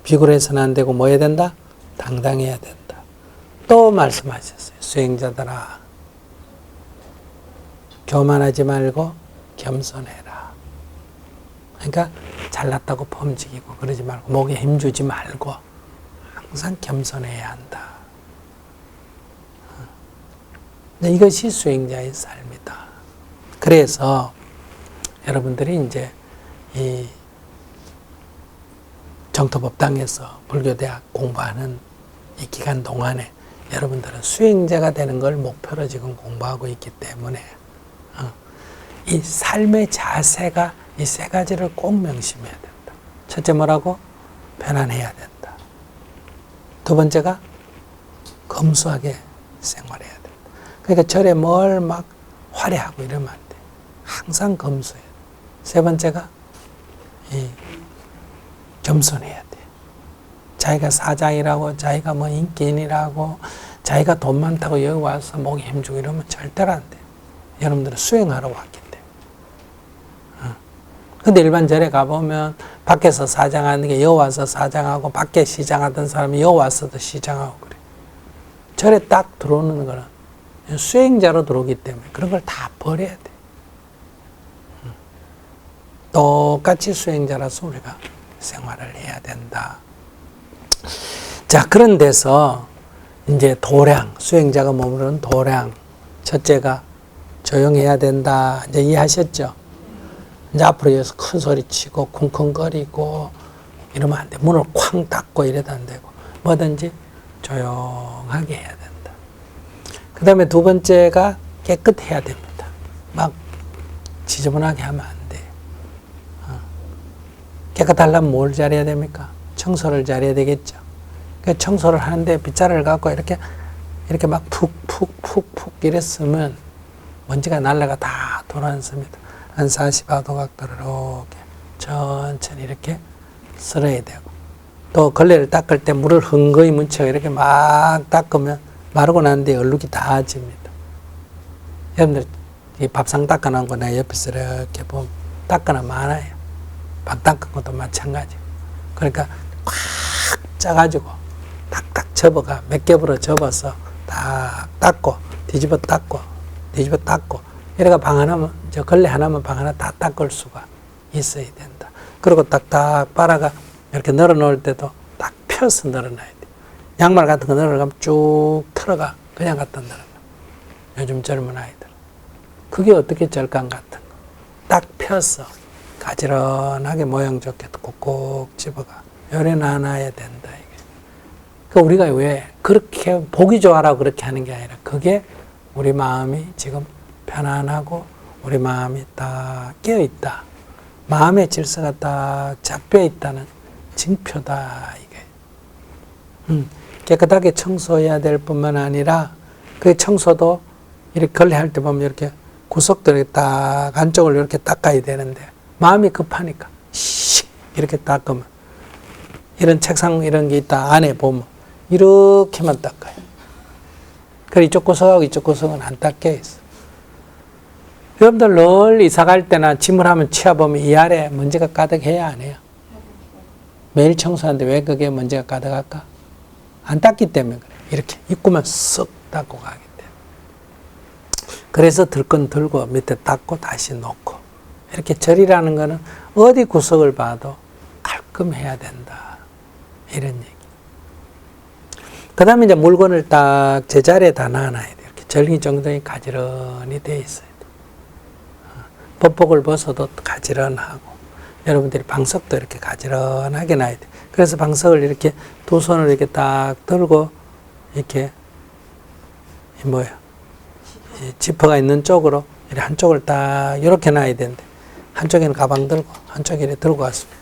비굴해서는 안 되고 뭐 해야 된다? 당당해야 된다. 또 말씀하셨어요. 수행자들아 교만하지 말고 겸손해라. 그러니까 잘났다고 펌지기고 그러지 말고 목에 힘주지 말고 항상 겸손해야 한다. 이것이 수행자의 삶이다. 그래서 여러분들이 이제 이 정토법당에서 불교대학 공부하는 이 기간 동안에 여러분들은 수행자가 되는 걸 목표로 지금 공부하고 있기 때문에 이 삶의 자세가 이 세 가지를 꼭 명심해야 된다. 첫째 뭐라고? 편안해야 된다. 두 번째가 검소하게 생활해야 돼. 그러니까 절에 뭘 막 화려하고 이러면 안 돼. 항상 검소해야 돼. 세 번째가 겸손해야 돼. 자기가 사장이라고, 자기가 뭐 인기인이라고, 자기가 돈 많다고 여기 와서 목에 힘주고 이러면 절대로 안 돼. 여러분들은 수행하러 왔기 때문에. 근데 일반 절에 가보면 밖에서 사장하는 게 여기 와서 사장하고, 밖에 시장하던 사람이 여기 와서도 시장하고 그래. 절에 딱 들어오는 거는 수행자로 들어오기 때문에 그런 걸 다 버려야 돼. 똑같이 수행자라서 우리가 생활을 해야 된다. 자, 그런 데서 이제 도량, 수행자가 머무르는 도량. 첫째가 조용해야 된다. 이제 이해하셨죠? 이제 앞으로 여기서 큰 소리 치고 쿵쿵거리고 이러면 안 돼. 문을 쾅 닫고 이래도 안 되고 뭐든지 조용하게 해야 된다. 그 다음에 두 번째가 깨끗해야 됩니다. 막 지저분하게 하면 안 돼. 깨끗하려면 뭘 잘해야 됩니까? 청소를 잘해야 되겠죠. 그 청소를 하는데 빗자루를 갖고 이렇게 막 푹 이랬으면 먼지가 날라가 다 돌아앉습니다. 한 45도 각도로 이렇게 천천히 이렇게 쓸어야 되고, 또 걸레를 닦을 때 물을 흥거이 묻혀 이렇게 막 닦으면 마르고 난 뒤에 얼룩이 다 집니다. 여러분들 이 밥상 닦아놓은 거 내가 옆에서 이렇게 보면 닦아놓으면 많아요. 밥 닦은 것도 마찬가지. 그러니까 꽉 짜가지고 탁탁 접어가 몇 겹으로 접어서 딱 닦고 뒤집어 닦고 이래가 방 하나만, 저 걸레 하나만 방 하나 다 닦을 수가 있어야 된다. 그리고 딱딱 빨아가 이렇게 널어 놓을 때도 딱 펴서 널어 놔야 돼. 양말 같은 거 널어가면 쭉 틀어가 그냥 갖다 널어 놔. 요즘 젊은 아이들. 그게 어떻게 절간 같은 거. 딱 펴서 가지런하게 모양 좋게 꼭꼭 집어가. 요래 놔놔야 된다. 이게. 그 우리가 왜 그렇게 보기 좋아라고 그렇게 하는 게 아니라 그게 우리 마음이 지금 편안하고 우리 마음이 딱 깨어있다. 마음의 질서가 딱 잡혀있다는 징표다. 이게. 깨끗하게 청소해야 될 뿐만 아니라 그 청소도 이렇게 걸레할 때 보면 이렇게 구석들 딱 안쪽을 이렇게 닦아야 되는데 마음이 급하니까 씩 이렇게 닦으면 이런 책상 이런 게 있다 안에 보면 이렇게만 닦아요. 그리고 이쪽 구석하고 이쪽 구석은 안 닦여 있어. 여러분들 늘 이사 갈 때나 짐을 하면 치워보면 이 아래 먼지가 가득해야 안 해요? 매일 청소하는데 왜 그게 먼지가 가득할까? 안 닦기 때문에 그래. 이렇게 입구만 쓱 닦고 가기 때문에. 그래서 들 건 들고 밑에 닦고 다시 놓고. 이렇게 절이라는 거는 어디 구석을 봐도 깔끔해야 된다. 이런 얘기. 그 다음에 이제 물건을 딱 제자리에 다 놔놔야 돼. 이렇게 정리정돈이 가지런히 돼 있어야 돼. 법복을 벗어도 가지런하고, 여러분들이 방석도 이렇게 가지런하게 놔야 돼. 그래서 방석을 이렇게 두 손을 이렇게 딱 들고, 이렇게, 이 지퍼가 있는 쪽으로, 이렇게 한쪽을 딱 이렇게 놔야 되는데, 한쪽에는 가방 들고, 한쪽에 이렇게 들고 왔습니다.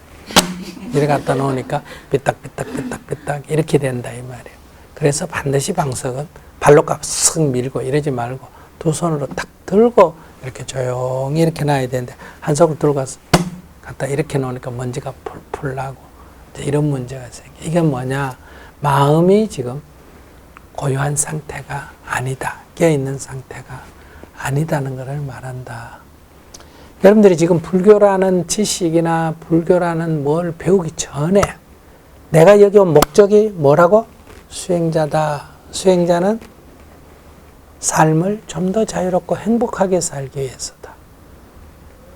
이렇게 갖다 놓으니까 삐딱삐딱 이렇게 된다, 이 말이에요. 그래서 반드시 방석은 발로 쓱 밀고 이러지 말고, 두 손으로 딱 들고, 이렇게 조용히 이렇게 놔야 되는데, 한 손을 들고 가서 갖다 이렇게 놓으니까 먼지가 풀풀 나고, 이런 문제가 생겨. 이게 뭐냐? 마음이 지금 고요한 상태가 아니다. 깨어있는 상태가 아니다는 것을 말한다. 여러분들이 지금 불교라는 지식이나 불교라는 뭘 배우기 전에 내가 여기 온 목적이 뭐라고? 수행자다. 수행자는 삶을 좀 더 자유롭고 행복하게 살기 위해서다.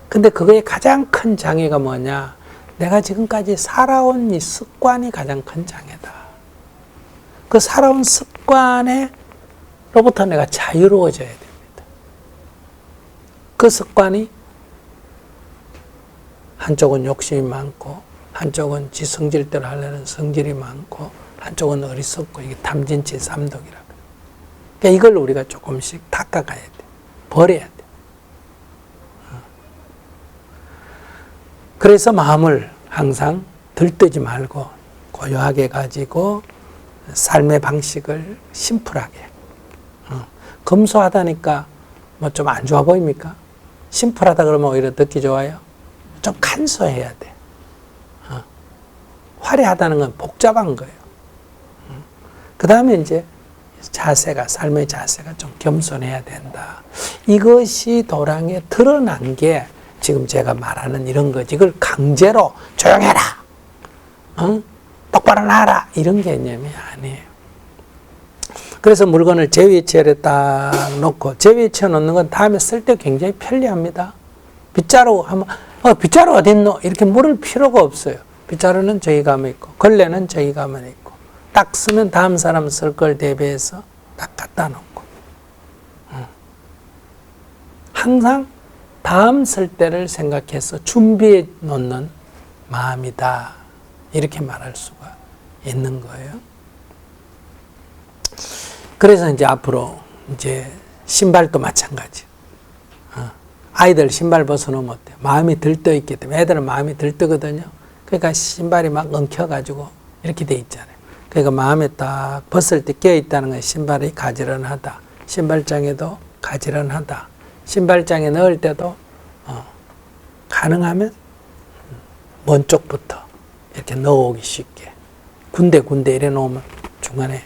근데 그거의 가장 큰 장애가 뭐냐? 내가 지금까지 살아온 이 습관이 가장 큰 장애다. 그 살아온 습관으로부터 내가 자유로워져야 됩니다. 그 습관이 한쪽은 욕심이 많고, 한쪽은 지 성질대로 하려는 성질이 많고, 한쪽은 어리석고, 이게 탐진치 삼독이라고. 그러니까 이걸 우리가 조금씩 닦아가야 돼. 버려야 돼. 그래서 마음을 항상 들뜨지 말고 고요하게 가지고 삶의 방식을 심플하게. 검소하다니까 뭐 좀 안 좋아 보입니까? 심플하다 그러면 오히려 듣기 좋아요. 좀 간소해야 돼. 화려하다는 건 복잡한 거예요. 그 다음에 이제 자세가, 삶의 자세가 좀 겸손해야 된다. 이것이 도량에 드러난 게 지금 제가 말하는 이런 거지. 이걸 강제로 조용해라. 똑바로 놔라. 이런 개념이 아니에요. 그래서 물건을 제 위치에 딱 놓고, 제 위치에 놓는 건 다음에 쓸 때 굉장히 편리합니다. 빗자루 하면, 빗자루 어딨노? 이렇게 물을 필요가 없어요. 빗자루는 저기 가면 있고, 걸레는 저기 가면 있고, 딱 쓰면 다음 사람 쓸 걸 대비해서 딱 갖다 놓고. 항상 다음 쓸 때를 생각해서 준비해 놓는 마음이다. 이렇게 말할 수가 있는 거예요. 그래서 이제 앞으로 이제 신발도 마찬가지. 아이들 신발 벗어놓으면 어때요? 마음이 들떠있기 때문에. 애들은 마음이 들뜨거든요. 그러니까 신발이 막 엉켜가지고 이렇게 돼 있잖아요. 그러니까 마음에 딱 벗을 때 껴있다는 건 신발이 가지런하다. 신발장에도 가지런하다. 신발장에 넣을 때도 가능하면 먼 쪽부터 이렇게 넣어오기 쉽게. 군데 이래 놓으면 중간에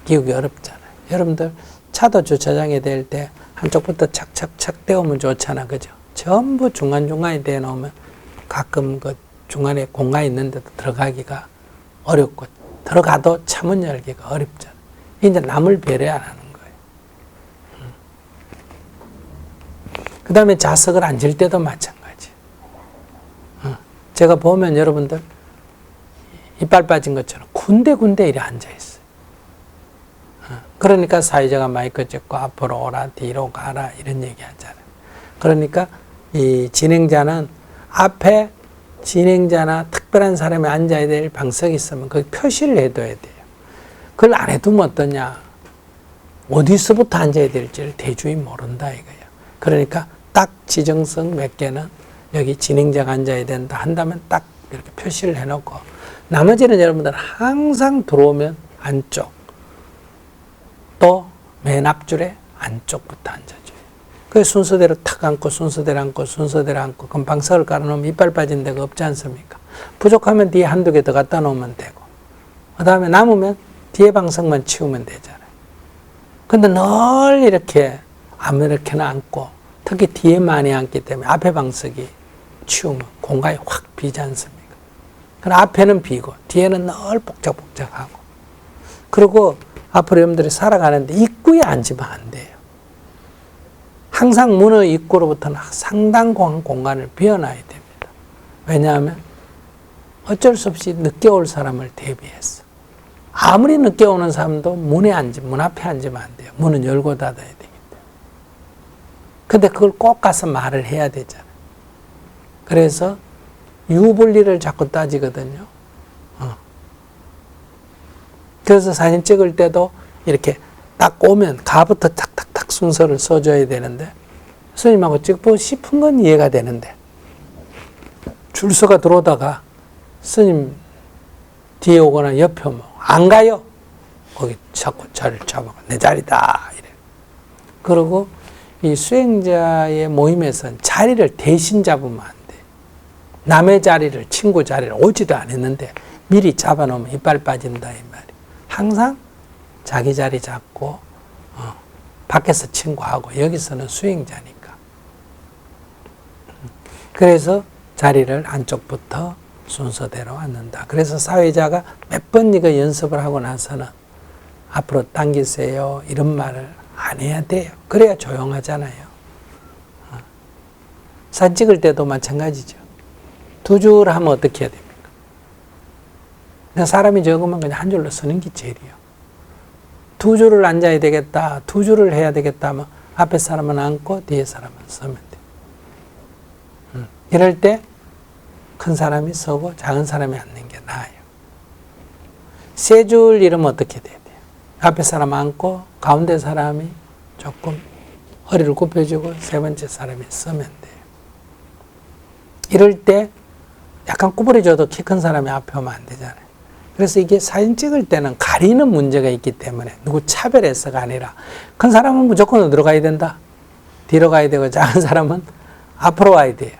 끼우기 어렵잖아요. 여러분들 차도 주차장에 댈 때 한쪽부터 착착착 떼우면 좋잖아. 그죠? 전부 중간중간에 대 놓으면 가끔 그 중간에 공간이 있는데도 들어가기가 어렵고 들어가도 차문 열기가 어렵잖아. 이제 남을 배려 안 하는 거예요. 그 다음에 좌석을 앉을 때도 마찬가지. 제가 보면 여러분들 이빨 빠진 것처럼 군데 이래 앉아있어요. 그러니까 사회자가 마이크 잡고 앞으로 오라, 뒤로 가라 이런 얘기 하잖아요. 그러니까 이 진행자는 앞에 진행자나 특별한 사람이 앉아야 될 방석이 있으면 거기 표시를 해둬야 돼요. 그걸 안 해두면 어떠냐. 어디서부터 앉아야 될지를 대중이 모른다 이거예요. 그러니까 딱 지정석 몇 개는 여기 진행자가 앉아야 된다 한다면 딱 이렇게 표시를 해놓고 나머지는 여러분들 항상 들어오면 안쪽 또 맨 앞줄에 안쪽부터 앉아줘요. 그 순서대로 탁 앉고 순서대로 앉고 그럼 방석을 깔아놓으면 이빨 빠진 데가 없지 않습니까? 부족하면 뒤에 한두 개 더 갖다 놓으면 되고 그 다음에 남으면 뒤에 방석만 치우면 되잖아요. 근데 늘 이렇게 아무렇게나 앉고 특히 뒤에 많이 앉기 때문에 앞에 방석이 치우면 공간이 확 비지 않습니까? 그럼 앞에는 비고 뒤에는 늘 복잡복잡하고 그리고 앞으로 여러분들이 살아가는데 입구에 앉으면 안 돼요. 항상 문의 입구로부터는 상당한 공간을 비워놔야 됩니다. 왜냐하면 어쩔 수 없이 늦게 올 사람을 대비해서 아무리 늦게 오는 사람도 문 앞에 앉으면 안 돼요. 문은 열고 닫아야 되기 때문에. 근데 그걸 꼭 가서 말을 해야 되잖아요. 그래서 유불리를 자꾸 따지거든요. 그래서 사진 찍을 때도 이렇게 딱 오면 가부터 탁탁탁 순서를 써줘야 되는데 스님하고 찍고 싶은 건 이해가 되는데 줄서가 들어오다가 스님 뒤에 오거나 옆에 오면 안 가요. 거기 자꾸 자리를 잡아 내 자리다 이래. 그리고 이 수행자의 모임에서는 자리를 대신 잡으면 안 돼. 남의 자리를 친구 자리를 오지도 않았는데 미리 잡아놓으면 이빨 빠진다 이 말이야. 항상 자기 자리 잡고 밖에서 친구하고 여기서는 수행자니까. 그래서 자리를 안쪽부터 순서대로 앉는다. 그래서 사회자가 몇 번 이거 연습을 하고 나서는 앞으로 당기세요 이런 말을 안 해야 돼요. 그래야 조용하잖아요. 사진 찍을 때도 마찬가지죠. 두 줄 하면 어떻게 해야 됩니까? 그냥 사람이 적으면 그냥 한 줄로 서는 게 제일이에요. 두 줄을 앉아야 되겠다, 두 줄을 해야 되겠다 하면 앞에 사람은 앉고 뒤에 사람은 서면 돼. 이럴 때 큰 사람이 서고 작은 사람이 앉는 게 나아요. 세 줄 이러면 어떻게 돼야 돼요? 앞에 사람 앉고 가운데 사람이 조금 허리를 굽혀주고 세 번째 사람이 서면 돼요. 이럴 때 약간 구부려줘도 키 큰 사람이 앞에 오면 안 되잖아요. 그래서 이게 사진 찍을 때는 가리는 문제가 있기 때문에 누구 차별해서가 아니라 큰 사람은 무조건 어디로 가야 된다? 뒤로 가야 되고 작은 사람은 앞으로 와야 돼요.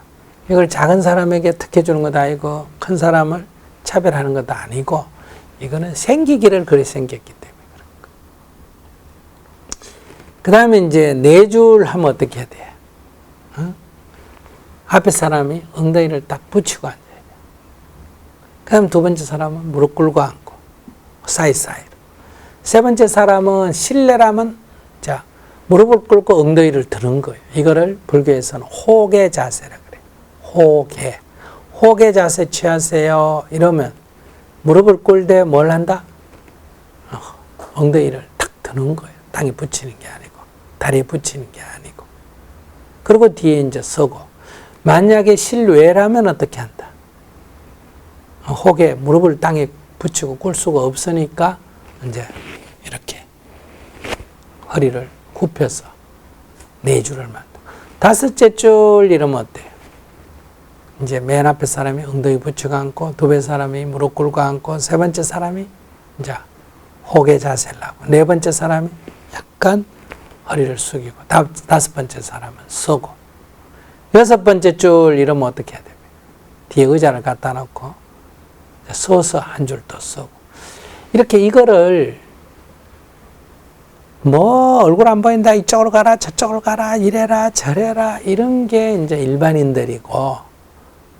이걸 작은 사람에게 특혜 주는 것도 아니고 큰 사람을 차별하는 것도 아니고 이거는 생기기를 그리 생겼기 때문에 그런 거. 그 다음에 이제 네 줄 하면 어떻게 해야 돼요? 어? 앞에 사람이 엉덩이를 딱 붙이고 앉아야 돼요. 그 다음 두 번째 사람은 무릎 꿇고 앉고 사이사이로. 세 번째 사람은 실례라면 자 무릎을 꿇고 엉덩이를 드는 거예요. 이거를 불교에서는 호계 자세라 그래요. 호계. 호계 자세 취하세요. 이러면 무릎을 꿇되 뭘 한다? 엉덩이를 탁 드는 거예요. 땅에 붙이는 게 아니고 다리에 붙이는 게 아니고. 그리고 뒤에 이제 서고. 만약에 실외라면 어떻게 한다? 호계 무릎을 땅에 붙이고 꿇을 수가 없으니까 이제 이렇게 허리를 굽혀서 네 줄을 만들고 다섯째 줄 이러면 어때요? 이제 맨 앞에 사람이 엉덩이 붙이고 앉고 두 번째 사람이 무릎 꿇고 앉고 세 번째 사람이 이제 호계 자세를 하고 네 번째 사람이 약간 허리를 숙이고 다섯 번째 사람은 서고 여섯 번째 줄 이러면 어떻게 해야 됩니까? 뒤에 의자를 갖다 놓고 서서 한 줄 더 서고 이렇게 이거를 뭐 얼굴 안 보인다 이쪽으로 가라 저쪽으로 가라 이래라 저래라 이런 게 이제 일반인들이고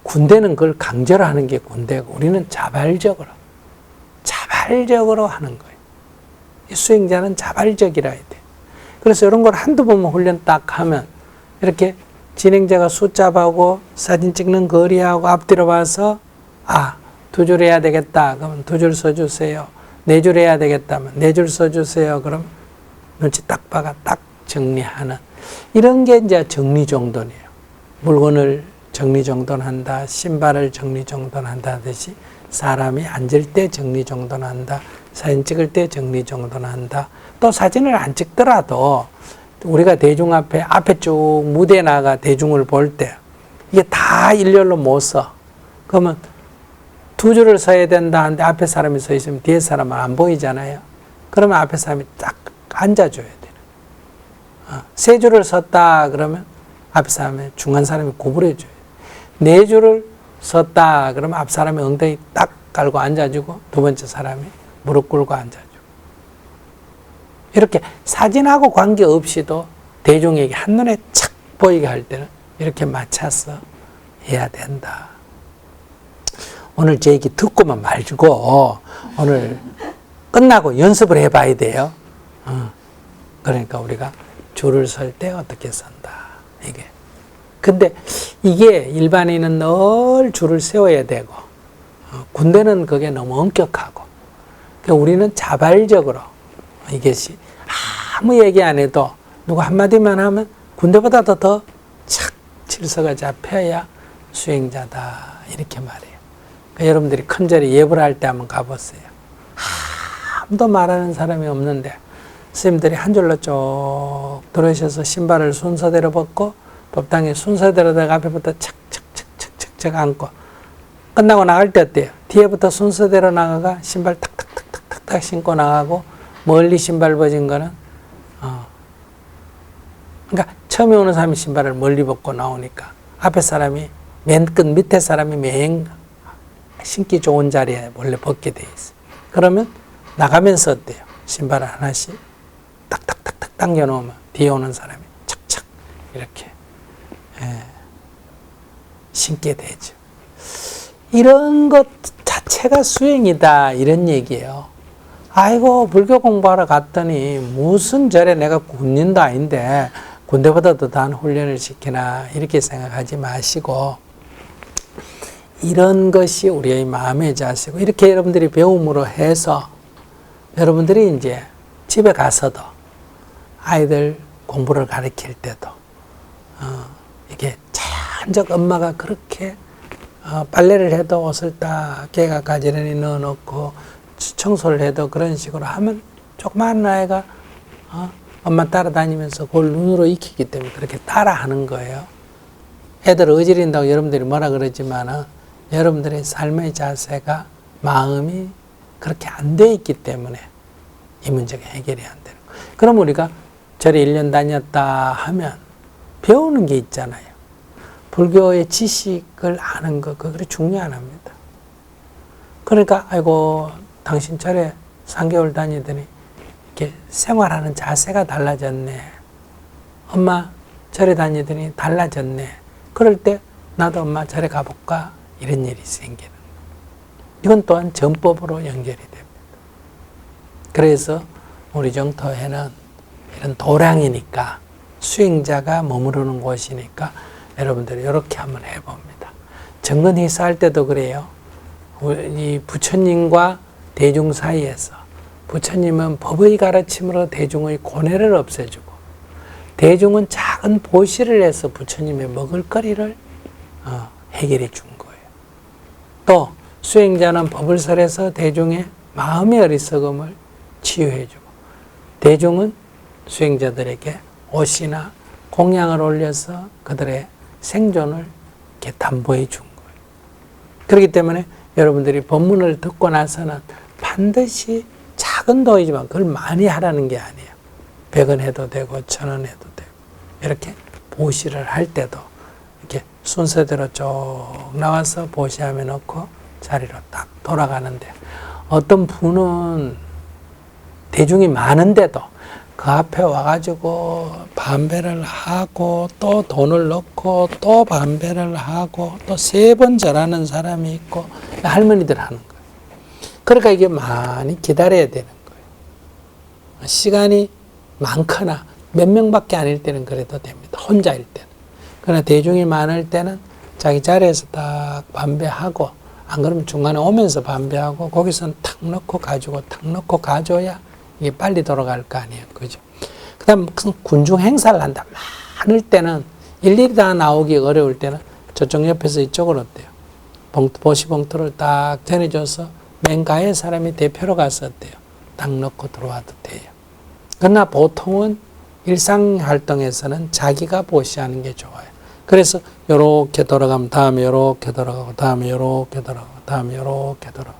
군대는 그걸 강제로 하는 게 군대고 우리는 자발적으로 하는 거예요. 수행자는 자발적이라 해야 돼. 그래서 이런 걸 한두 번만 훈련 딱 하면 이렇게 진행자가 숫자하고 사진 찍는 거리하고 앞뒤로 봐서 두 줄 해야 되겠다. 그러면 두 줄 써주세요. 네 줄 해야 되겠다면 네 줄 써주세요. 그럼 눈치 딱 봐가 딱 정리하는 이런 게 이제 정리정돈이에요. 물건을 정리정돈한다. 신발을 정리정돈한다 하듯이 사람이 앉을 때 정리정돈한다. 사진 찍을 때 정리정돈한다. 또 사진을 안 찍더라도 우리가 대중 앞에 쭉 무대에 나가 대중을 볼 때 이게 다 일렬로 못 서. 그러면 두 줄을 서야 된다 하는데 앞에 사람이 서 있으면 뒤에 사람은 안 보이잖아요. 그러면 앞에 사람이 딱 앉아줘야 돼요. 세 줄을 섰다 그러면 앞에 사람이 중간 사람이 구부려줘야 돼요. 네 줄을 섰다 그러면 앞 사람이 엉덩이 딱 깔고 앉아주고 두 번째 사람이 무릎 꿇고 앉아주고 이렇게 사진하고 관계없이도 대중에게 한눈에 착 보이게 할 때는 이렇게 맞춰서 해야 된다. 오늘 제 얘기 듣고만 말고 오늘 끝나고 연습을 해봐야 돼요. 그러니까 우리가 줄을 설 때 어떻게 선다. 이게. 근데 이게 일반인은 늘 줄을 세워야 되고 군대는 그게 너무 엄격하고 그러니까 우리는 자발적으로 이것이 아무 얘기 안 해도 누구 한마디만 하면 군대보다도 더 착 질서가 잡혀야 수행자다. 이렇게 말해요. 그러니까 여러분들이 큰절에 예불 할 때 한번 가보세요. 아무도 말하는 사람이 없는데 스님들이 한 줄로 쭉 들어오셔서 신발을 순서대로 벗고 법당에 순서대로 내가 앞에부터 착착착착착 앉고 끝나고 나갈 때 어때요? 뒤에부터 순서대로 나가가 신발 탁탁탁탁탁 신고 나가고 멀리 신발 벗은 거는 그러니까 처음에 오는 사람이 신발을 멀리 벗고 나오니까 앞에 사람이 맨 끝 밑에 사람이 맨 신기 좋은 자리에 원래 벗게 돼 있어요. 그러면 나가면서 어때요? 신발을 하나씩 딱딱딱딱 당겨놓으면 뒤에 오는 사람이 착착 이렇게 신게 되죠. 이런 것 자체가 수행이다 이런 얘기예요. 아이고 불교 공부하러 갔더니 무슨 절에 내가 군인도 아닌데 군대보다 더 나은 훈련을 시키나 이렇게 생각하지 마시고 이런 것이 우리의 마음의 자세고 이렇게 여러분들이 배움으로 해서 여러분들이 이제 집에 가서도 아이들 공부를 가르칠 때도 이게 자연적 엄마가 그렇게 빨래를 해도 옷을 딱 개가 가지런히 넣어놓고 청소를 해도 그런 식으로 하면 조그마한 아이가 엄마 따라다니면서 그걸 눈으로 익히기 때문에 그렇게 따라하는 거예요. 애들 어지린다고 여러분들이 뭐라 그러지만은 여러분들의 삶의 자세가 마음이 그렇게 안 돼 있기 때문에 이 문제가 해결이 안 되는 거예요. 그럼 우리가 절에 1년 다녔다 하면 배우는 게 있잖아요. 불교의 지식을 아는 거, 그거 그리 중요한 합니다. 그러니까, 아이고, 당신 절에 3개월 다니더니 이렇게 생활하는 자세가 달라졌네. 엄마, 절에 다니더니 달라졌네. 그럴 때, 나도 엄마 절에 가볼까? 이런 일이 생기는. 이건 또한 전법으로 연결이 됩니다. 그래서 우리 정토회는 이런 도량이니까, 수행자가 머무르는 곳이니까 여러분들이 이렇게 한번 해봅니다. 정근회사 할 때도 그래요. 이 부처님과 대중 사이에서 부처님은 법의 가르침으로 대중의 고뇌를 없애주고 대중은 작은 보시를 해서 부처님의 먹을거리를 해결해 준 거예요. 또 수행자는 법을 설해서 대중의 마음의 어리석음을 치유해 주고 대중은 수행자들에게 옷이나 공양을 올려서 그들의 생존을 이렇게 담보해 준 거예요. 그렇기 때문에 여러분들이 법문을 듣고 나서는 반드시 작은 도이지만 그걸 많이 하라는 게 아니에요. 100원 해도 되고 1000원 해도 되고 이렇게 보시를 할 때도 이렇게 순서대로 쭉 나와서 보시함에 넣고 자리로 딱 돌아가는데 어떤 분은 대중이 많은데도 그 앞에 와가지고 반배를 하고 또 돈을 넣고 또 반배를 하고 또 3번 절하는 사람이 있고 할머니들 하는 거예요. 그러니까 이게 많이 기다려야 되는 거예요. 시간이 많거나 몇 명밖에 아닐 때는 그래도 됩니다. 혼자일 때는. 그러나 대중이 많을 때는 자기 자리에서 딱 반배하고 안 그러면 중간에 오면서 반배하고 거기서는 탁 넣고 가지고 탁 넣고 가져야 이게 빨리 돌아갈 거 아니에요. 그죠? 그 다음, 군중 행사를 한다. 많을 때는, 일일이 다 나오기 어려울 때는 저쪽 옆에서 이쪽으로 어때요? 보시봉투를 딱 전해줘서 맨 가에 사람이 대표로 가서 어때요? 딱 넣고 들어와도 돼요. 그러나 보통은 일상활동에서는 자기가 보시하는 게 좋아요. 그래서 요렇게 돌아가면 다음에 요렇게 돌아가고, 다음에 요렇게 돌아가고, 다음에 요렇게 돌아가고.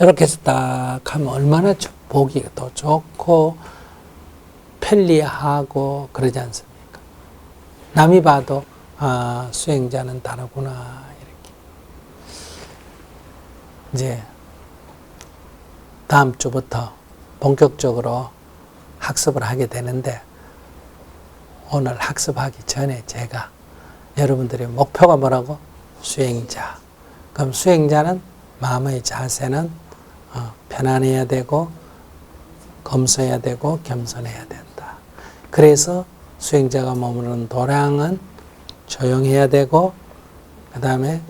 이렇게 해서 딱 하면 얼마나 보기 더 좋고 편리하고 그러지 않습니까? 남이 봐도 아, 수행자는 다르구나 이렇게. 이제 다음 주부터 본격적으로 학습을 하게 되는데 오늘 학습하기 전에 제가 여러분들의 목표가 뭐라고? 수행자. 그럼 수행자는 마음의 자세는 편안해야 되고 검소해야 되고 겸손해야 된다. 그래서 수행자가 머무르는 도량은 조용해야 되고 그 다음에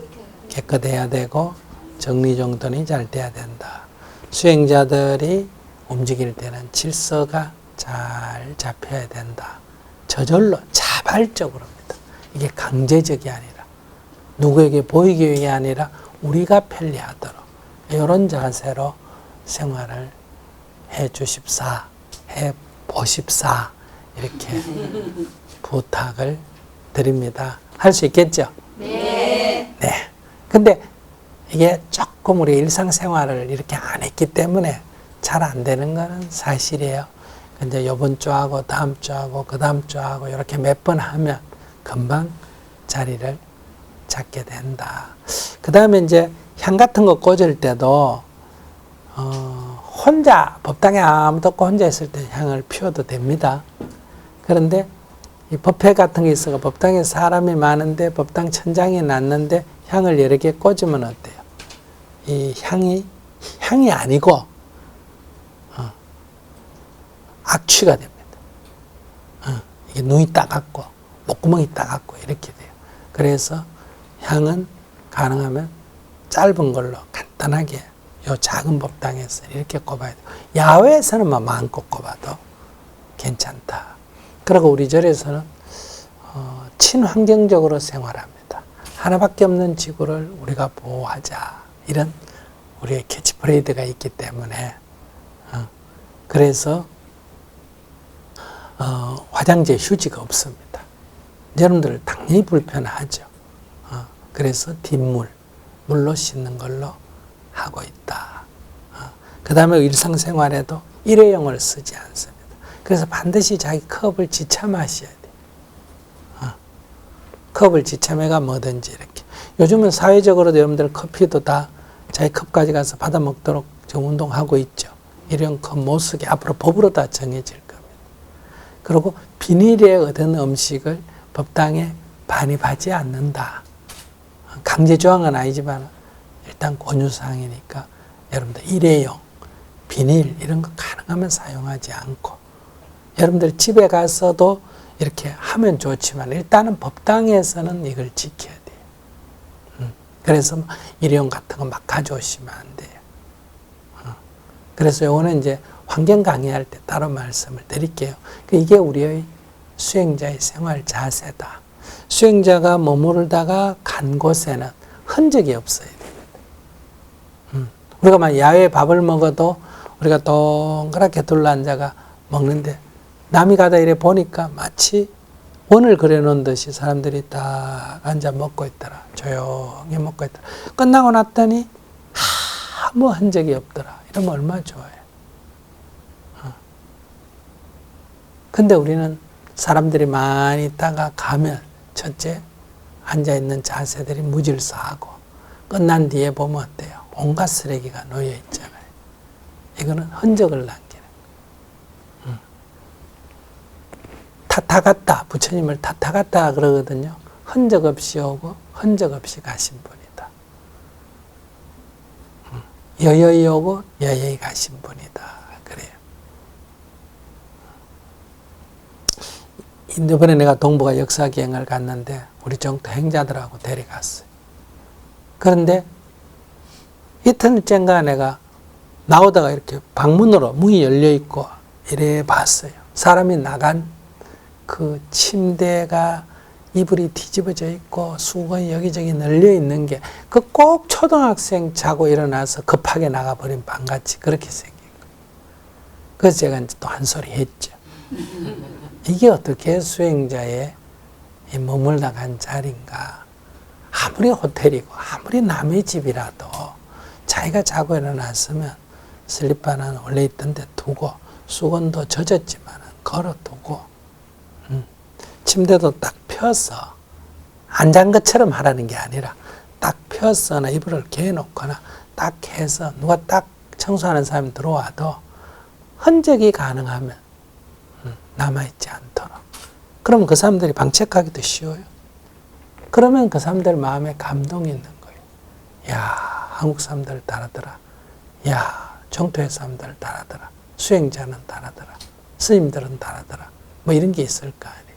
깨끗해야 되고 정리정돈이 잘 돼야 된다. 수행자들이 움직일 때는 질서가 잘 잡혀야 된다. 저절로 자발적으로입니다. 이게 강제적이 아니라 누구에게 보이기 위해 아니라 우리가 편리하도록 이런 자세로 생활을 해 주십사, 해 보십사 이렇게 부탁을 드립니다. 할 수 있겠죠? 네. 네. 근데 이게 조금 우리 일상생활을 이렇게 안 했기 때문에 잘 안 되는 거는 사실이에요. 근데 이번 주하고 다음 주하고 그 다음 주하고 이렇게 몇 번 하면 금방 자리를 잡게 된다. 그 다음에 이제 향 같은 거 꽂을 때도 혼자 법당에 아무도 없고 혼자 있을 때 향을 피워도 됩니다. 그런데 이 법회 같은 게 있어서 법당에 사람이 많은데 법당 천장이 났는데 향을 여러 개 꽂으면 어때요? 이 향이 아니고 악취가 됩니다. 이게 눈이 따갑고 목구멍이 따갑고 이렇게 돼요. 그래서 향은 가능하면 짧은 걸로 간단하게 요 작은 법당에서 이렇게 꼽아야 돼요. 야외에서는 마음껏 꼽아도 괜찮다. 그리고 우리 절에서는 친환경적으로 생활합니다. 하나밖에 없는 지구를 우리가 보호하자. 이런 우리의 캐치프레이드가 있기 때문에 그래서 화장재 휴지가 없습니다. 여러분들 당연히 불편하죠. 그래서 뒷물, 물로 씻는 걸로 하고 있다. 그 다음에 일상생활에도 일회용을 쓰지 않습니다. 그래서 반드시 자기 컵을 지쳐 마셔야 돼요. 컵을 지참해가 뭐든지 이렇게. 요즘은 사회적으로도 여러분들 커피도 다 자기 컵까지 가서 받아 먹도록 좀 운동하고 있죠. 이런 컵 못 쓰게 앞으로 법으로 다 정해질 겁니다. 그리고 비닐에 얻은 음식을 법당에 반입하지 않는다. 강제 조항은 아니지만 일단 권유사항이니까 여러분들 일회용, 비닐 이런 거 가능하면 사용하지 않고, 여러분들 집에 가서도 이렇게 하면 좋지만 일단은 법당에서는 이걸 지켜야 돼요. 그래서 일회용 같은 거 막 가져오시면 안 돼요. 그래서 요거는 이제 환경 강의할 때 따로 말씀을 드릴게요. 이게 우리의 수행자의 생활 자세다. 수행자가 머무르다가 간 곳에는 흔적이 없어야 됩니다. 우리가 막 야외 밥을 먹어도 우리가 동그랗게 둘러앉아가 먹는데 남이 가다 이래 보니까 마치 원을 그려놓은 듯이 사람들이 딱 앉아 먹고 있더라. 조용히 먹고 있더라. 끝나고 났더니 아무 흔적이 없더라. 이러면 얼마나 좋아요. 근데 우리는 사람들이 많이 있다가 가면 첫째 앉아있는 자세들이 무질서하고 끝난 뒤에 보면 어때요? 온갖 쓰레기가 놓여 있잖아요. 이거는 흔적을 남기는. 타타갔다, 부처님을 타타갔다 그러거든요. 흔적 없이 오고 흔적 없이 가신 분이다. 여여히 오고 여여히 가신 분이다. 그래요. 이번에 내가 동북아 역사기행을 갔는데 우리 정토 행자들하고 데려갔어요. 그런데 이틀째인가 내가 나오다가 이렇게 방문으로 문이 열려 있고 이래 봤어요. 사람이 나간 그 침대가 이불이 뒤집어져 있고 수건이 여기저기 널려 있는 게 그 꼭 초등학생 자고 일어나서 급하게 나가버린 방같이 그렇게 생긴 거예요. 그래서 제가 이제 또 한 소리 했죠. 이게 어떻게 수행자의 머물다 간 자리인가. 아무리 호텔이고 아무리 남의 집이라도 자기가 자고 일어났으면 슬리퍼는 원래 있던 데 두고 수건도 젖었지만 걸어두고 침대도 딱 펴서 안 잔 것처럼 하라는 게 아니라 딱 펴서나 이불을 개놓거나 딱 해서 누가 딱 청소하는 사람이 들어와도 흔적이 가능하면 남아있지 않도록. 그러면 그 사람들이 방책하기도 쉬워요. 그러면 그 사람들 마음에 감동이 있는 거예요. 야, 한국 사람들 다르더라. 야, 정토의 사람들 다르더라. 수행자는 다르더라. 스님들은 다르더라. 뭐 이런 게 있을 거 아니에요.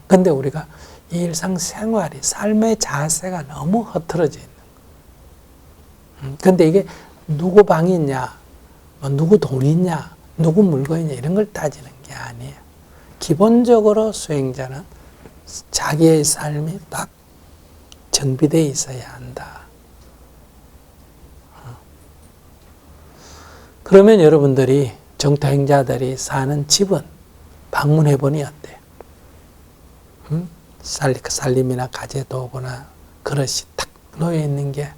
근데 우리가 이 일상생활이 삶의 자세가 너무 흐트러져 있는 거예요. 근데 이게 누구 방이냐, 뭐 누구 돈이냐, 누구 물건이냐 이런 걸 따지는 게 아니에요. 기본적으로 수행자는 자기의 삶이 딱 정비되어 있어야 한다. 그러면 여러분들이 정토행자들이 사는 집은 방문해보니 어때요? 살림이나 가재도구나 그릇이 탁 놓여있는 게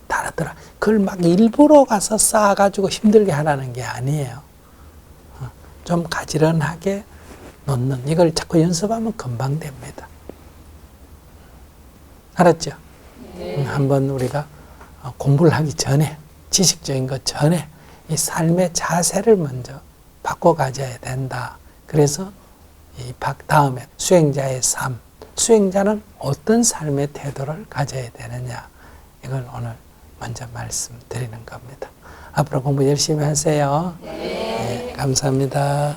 다르더라. 그걸 막 일부러 가서 쌓아가지고 힘들게 하라는 게 아니에요. 좀 가지런하게 놓는, 이걸 자꾸 연습하면 금방 됩니다. 알았죠? 네. 한번 우리가 공부를 하기 전에, 지식적인 것 전에 이 삶의 자세를 먼저 바꿔가져야 된다. 그래서 이 다음에 수행자의 삶, 수행자는 어떤 삶의 태도를 가져야 되느냐, 이걸 오늘 먼저 말씀드리는 겁니다. 앞으로 공부 열심히 하세요. 네. 네, 감사합니다.